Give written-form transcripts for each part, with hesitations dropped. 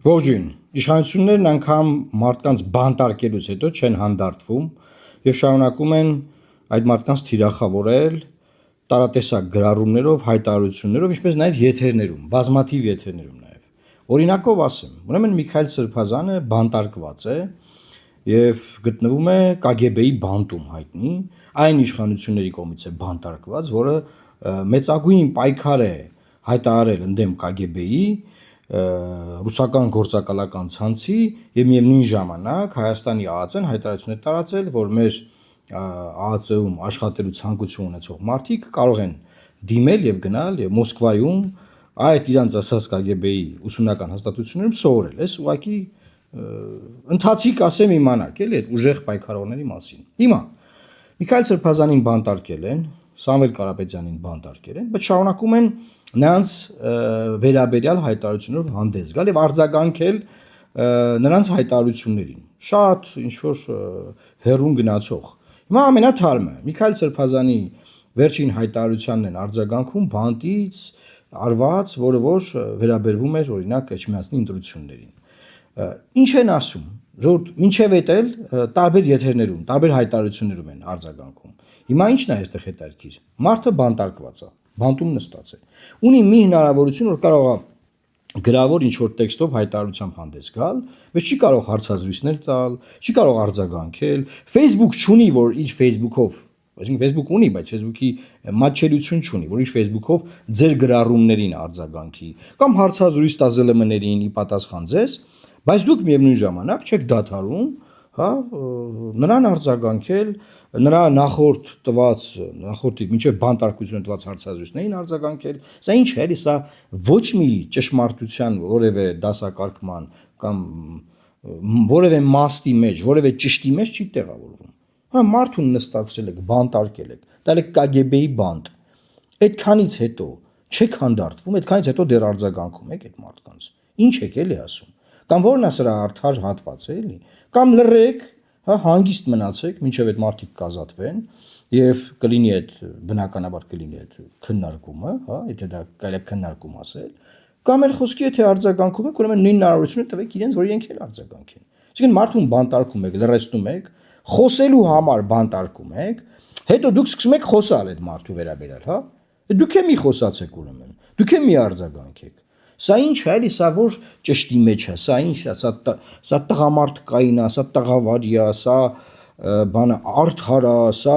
Ողջույն, իշխանություններն անգամ մարդկանց բանտարկելուց հետո չեն հանդարտվում եւ շարունակում են այդ մարդկանց թիրախավորել տարատեսակ գրառումներով, հայտարարություններով, ինչպես նաեւ եթերներում, բազմաթիվ եթերներում նաեւ։ Օրինակով ասեմ, ուրեմն Միքայել Սրբազանը բանտարկված է եւ գտնվում է KGB-ի բանտում հայտնի, այն իշխանությունների կողմից է բանտարկված, որը մեծագույն պայքար է հայտարարել ընդդեմ KGB-ի ռուսական գործակալական ցանցի եւ միևնույն ժամանակ Հայաստանի ԱԱԾ-ն հայտարարություն է տարածել, որ մեր ԱԱԾ-ում աշխատելու ցանկություն ունեցող մարդիկ կարող են դիմել եւ գնալ եւ Մոսկվայում այդ իրանց ասած KGB-ի ուսումնական հաստատություններում սովորել, էս ուղղակի ընթացիկ ասեմ իմանաք, էլի այդ ուժեղ պայքարողների մասին։ Հիմա Միքայել Սրբազանին բանտարկել են, Սամվել Կարապետյանին բանտարկել են, բայց շարունակում են նրանց վերաբերյալ հայտարարություններով հանդես գալ եւ արձագանքել նրանց հայտարարություններին։ Շատ ինչ որ հերուն գնացող։ Հիմա ամենաթարմը Միքայել Սրբազանի վերջին հայտարարությանն են արձագանքում բանտից արված, որը որ վերաբերվում էր օրինակ Էջմիածնի ընտրություններին։ Ինչ են ասում, որ մինչև էտել տարբեր եթերներում, տարբեր հայտարարություններում են արձագանքում։ Հիմա ի՞նչն է այստեղ հետաքրքիր։ Մարդը բանտարկված է, բանտում նստած է։ Ունի մի հնարավորություն, որ կարող է գրավոր ինչ որ տեքստով հայտարարությամբ հանդես գալ, բայց չի կարող հարցազրույցներ տալ, չի կարող արձագանքել։ Facebook չունի, որ իր Facebook-ով, այսինքն Facebook ունի, բայց Facebook-ի մատչելիություն չունի, որ իր Facebook-ով ձեր գրառումներին արձագանքի, կամ հարցազրույց տա ԶԼՄ-ներին ի պատասխան ձեզ, բայց դուք միևնույն ժամանակ չեք դադարում, հա, նրան արձագանքել, նրա նախորդի մինչև բանտարկությունը տված հարցազրույցներին արձագանքել, սա ինչ է, սա ոչ մի ճշմարտության որևէ դասակարգման կամ որևէ մաստի մեջ, որևէ ճշտի մեջ չի տեղավորվում։ Հա մարդուն նստացրել եք, բանտարկել եք, տալ եք KGB-ի բանտ։ Այդքանից հետո չեք հանդարտվում, այդքանից հետո դեռ արձագանքում եք այդ մարդկանց։ Ինչ եք էլի ասում։ Կամ որն է սրա արդար հատվածը էլի։ Կամ լռեք, հա հանգիստ մնացեք, մինչև այդ մարդիկ կազատվեն եւ կլինի այդ բնականաբար կլինի այդ քննարկումը, հա, եթե դա կարելի է քննարկում ասել, կամ էլ խոսքի եթե արձագանքում եք, ուրեմն նույն հնարավորությունը տվեք իրենց, որ իրենք էլ արձագանքեն։ Այսինքն մարդուն բանտարկում եք, լռեցնում եք, խոսելու համար բանտարկում եք, հետո դուք սկսում եք խոսալ այդ մարդու վերաբերյալ, հա։ Դուք էլ մի խոսացեք ուրեմն, դուք էլ մի արձագանքեք։ Սա ինչ է, էլի, սա որ ճշտի մեջ է, սա ինչ է, սա տղամարդկային է, սա տղավարի է, սա բանը արդար է, սա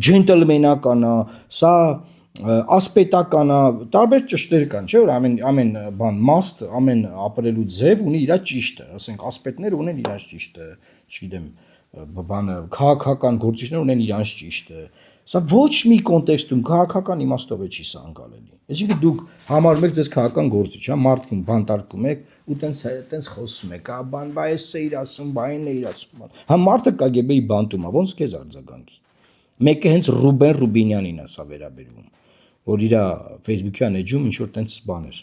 ջենտլմենական է, սա ասպետական է, տարբեր ճշտեր կան, չէ՞ որ ամեն բան մաստ, ամեն ապրելու ձև ունի իր ճիշտը, ասենք ասպետները ունեն իրաց ճիշտը, չգիտեմ, բանը քաղաքական գործիչներ ունեն իրաց ճիշտը։ Սա ոչ մի կոնտեքստում քաղաքական իմաստով է չի սա անկալելի։ Այսինքն դուք համարում եք ձեզ քաղաքական գործիչ, հա, մարդուն բանտարկում եք ու տենց խոսում եք, հա, բան, բայ էս է իր ասում, բայն է իր ասում։ Հա մարդը KGB-ի բանտում է, ոնց քեզ արձագանքի։ Մեկը հենց Ռուբեն Ռուբինյանին է սա վերաբերվում, որ իր Facebook-յան էջում ինչ որ տենց բան էր։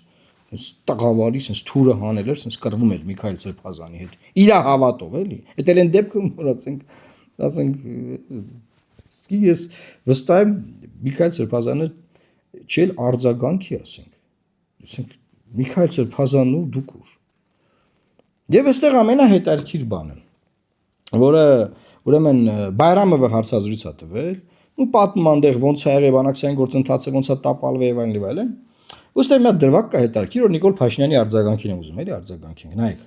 Այս տղավարի sense թուրը հանել էր, sense կռվում էր Միքայել Սրբազանի հետ։ Իր հավատով էլի։ Էդ էլ են դեպքում որ ասենք ես վստահ եմ Միքայել Սրբազանը չել արձագանքի ասենք Միքայել Սրբազանն ու դուք ուր։ Եվ այստեղ ամենահետաքրքիր բանը, որը ուրեմն Բայրամովը հարցազրույց է տվել, ու պատմում այնտեղ ոնց է եղել բանակցային գործընթացը, ոնց է տապալվել եւ այլն։ Ոստեղ մի հատ դրվագ կա հետաքրքիր, որ Նիկոլ Փաշինյանի արձագանքին եմ ուզում, էլի արձագանքենք, նայեք։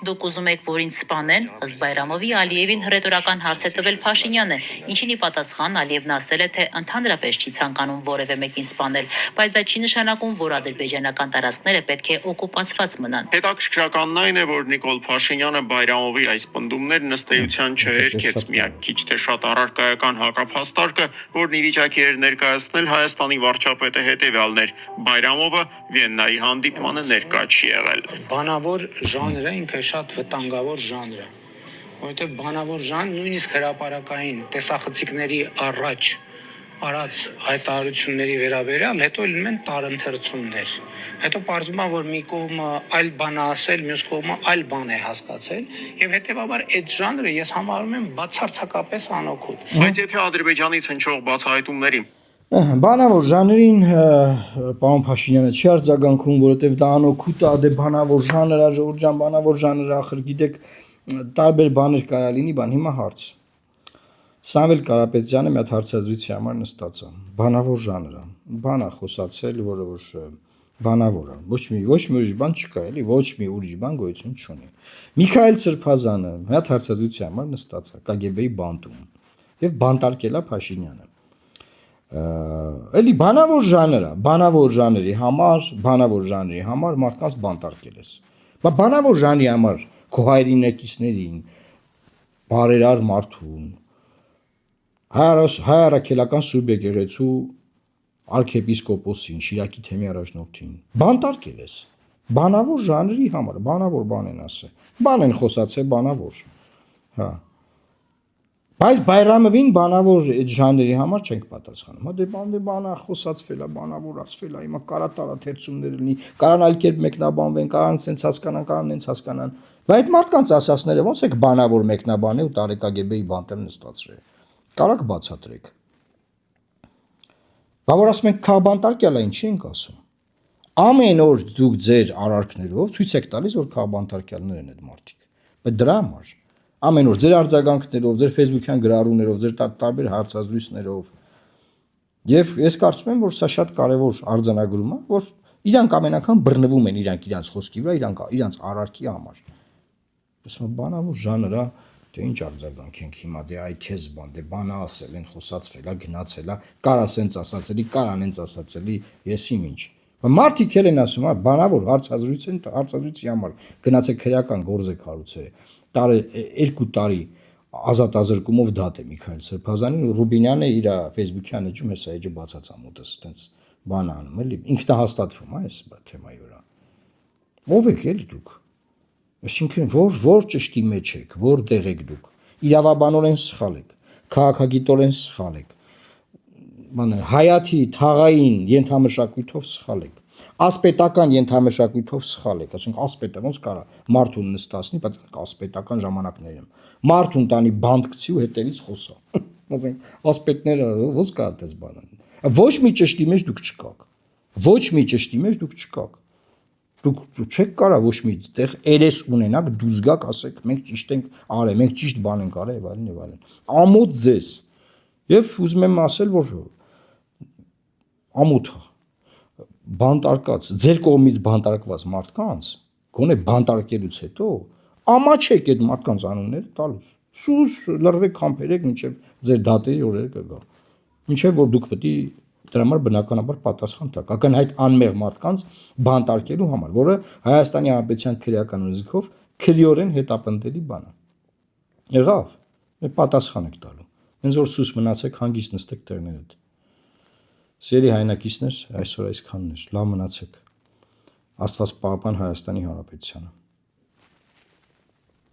Դուք ուզում եք, որ ինձ սպանեն, ըստ Բայրամովի Ալիևին հռետորական հարց է տվել Փաշինյանը, ինչին ի պատասխան Ալիևն ասել է, թե ընդհանրապես չի ցանկանում որևէ մեկին սպանել, բայց դա չի նշանակում, որ ադրբեջանական տարածքները պետք է օկուպացված մնան։ Հետաքրքրականն այն է, որ Նիկոլ Փաշինյանը Բայրամովի այս պնդումներն ըստ էության չհերքեց միակ քիչ թե շատ առարկայական հակափաստարկը, որն ի վիճակի էր ներկայացնել Հայաստանի վարչապետը հետևյալն էր. Բայրամովը Վիեննայի հանդիպմանը ներկա չի եղել։ Բանավոր ժանրը ինքը շատ վտանգավոր ժանր է, որովհետև բանավոր ժանր նույնիսկ հրապարակային տեսախցիկների առաջ արած հայտարարությունների վերաբերյալ հետո լինում են տարընթերցումներ։ Հետո պարզվում է, որ մի կողմը այլ բան է ասել, մյուս կողմը այլ բան է հասկացել, եւ հետեւաբար այդ ժանրը ես համարում եմ բացարձակապես անօգուտ։ Բայց եթե Ադրբեջանից հնչող բացահայտումների Բանավոր ժանրին պարոն Փաշինյանը չի արձագանքում, որովհետև դա անօգուտ է, դե բանավոր ժանր, ժողովուրդ ջան, բանավոր ժանրը ախր գիտեք տարբեր բաներ կարա լինի, բան հիմա հարց։ Սամվել Կարապետյանը մի հատ հարցազրույցի համար նստած է։ Բանավոր ժանրը, բան է խոսացել, որը որ բանավոր է։ Ոչ մի ուրիշ բան չկա, էլի, ոչ մի ուրիշ բան գոյություն չունի։ Միքայել Սրբազանը մի հատ հարցազրույցի համար նստած է KGB-ի բանտում եւ բանտարկել է Փաշինյանը։ Էլի բանավոր ժանրը, բանավոր ժանրի համար մարդկանց բանտարկել ես։ Բա բանավոր ժանրի համար քո հայրենակիցներին, բարերար մարդուն, հայ առաքելական Սուրբ եկեղեցու արքեպիսկոպոսին, Շիրակի թեմի առաջնորդին, բանտարկել ես։ Բանավոր ժանրի համար, բանավոր բան են ասել։ Բան են խոսացել բանավոր։ Հա։ Բայց Բայրամովին բանավոր այդ ժանրի համար չենք պատասխանում։ Հա դե բանա խոսացվել է, բանավոր ասվել է, հիմա կարա տարաթերցումներ լինի, կարան այլ կերպ մեկնաբանվեն, կարան սենց հասկանան, կարան նենց հասկանան։ Բայց այդ մարդկանց ասածները ո՞նց եք բանավոր մեկնաբանել ու տարեք KGB-ի բանտեր նստածրել։ Կարաք բացատրեք։ Բա որ ասում ենք քաղբանտարկյալ այն չի ենք ասում։ Ամեն օր դուք ձեր արարքներով ցույց եք տալիս, որ քաղբանտարկյալներ են այդ մարդիկ։ Բայց դրա համար ամեն օր ձեր արձագանքներով, ձեր Facebook-յան գրառումներով, ձեր տարբեր հարցազրույցներով։ Եվ ես կարծում եմ, որ սա շատ կարևոր արձանագրում է, որ իրանք ամեն անգամ բռնվում են իրանք խոսքի վրա, իրանք արարքի համար։ Ասում եմ, բանավոր ժանրա, դե ինչ արձագանք ենք հիմա, դե այ քեզ բան, դե բանա ասել են, խոսացվել է, գնացել է, կարա սենց ասացելի, կարա նենց ասացելի, ես ինչ։ Մարդիկ էլ են ասում, բանավոր հարցազրույցի համար գնացեք քրեական գործ եք հարուցել։ 2 տարի ազատազրկումով դատ է Միքայել Սրբազանին ու Ռուբինյանը իր Facebook-յան էջում հեսա էջը բացած ամոթս այտենց բան անում էլի ինքնահաստատվում է այս թեմայի վրա ով եք էլի դուք այսինքն որ ճշտի մեջ եք որտեղ եք դուք իրավաբանորեն սխալ եք քաղաքագիտորեն սխալ եք բանը հայաթի թաղային ենթամշակույթով սխալ եք ասպետական ենթամշակույթով սխալ եք, ասենք ասպետը ոնց կարա մարդուն նստացնի, բայց ասպետական ժամանակներում մարդուն տանի բանտ գցի ու հետևից խոսա։ Ասենք ասպետները ոնց կարա դες բանը։ Ոչ մի ճշտի մեջ դուք չկաք։ Ոչ մի ճշտի մեջ դուք չկաք։ Դուք չեք կարա ոչ մի տեղ երես ունենաք, դուզ գաք, ասեք, մենք ճիշտ ենք արել, մենք ճիշտ բան ենք արել, եւ այլն։ Ամոթ ձեզ։ Եվ ուզում եմ ասել, որ ամոթ բանտարկած, ձեր կողմից բանտարկված մարդկանց, գոնե բանտարկելուց հետո, ամաչեք այդ մարդկանց անունները տալուց, սուս լրվեք համբերեք, մինչև ձեր դատերի օրերը կգա, մինչև որ դուք պետք է դրա համար բնականաբար պատասխան տաք, ակնհայտ անմեղ մարդկանց բանտարկելու համար, որը Հայաստանի Հանրապետության քրեական օրենքով քրեորեն հետապնդելի բան է։ Եղավ, մենք պատասխան եք տալու, հենց որ սուս մնացեք, հանգիստ նստեք տեղներդ։ Սիրելի հայրենակիցներ, այսօր այսքանն էր, լավ մնացեք, Աստված պահապան Հայաստանի Հանրապետությանը։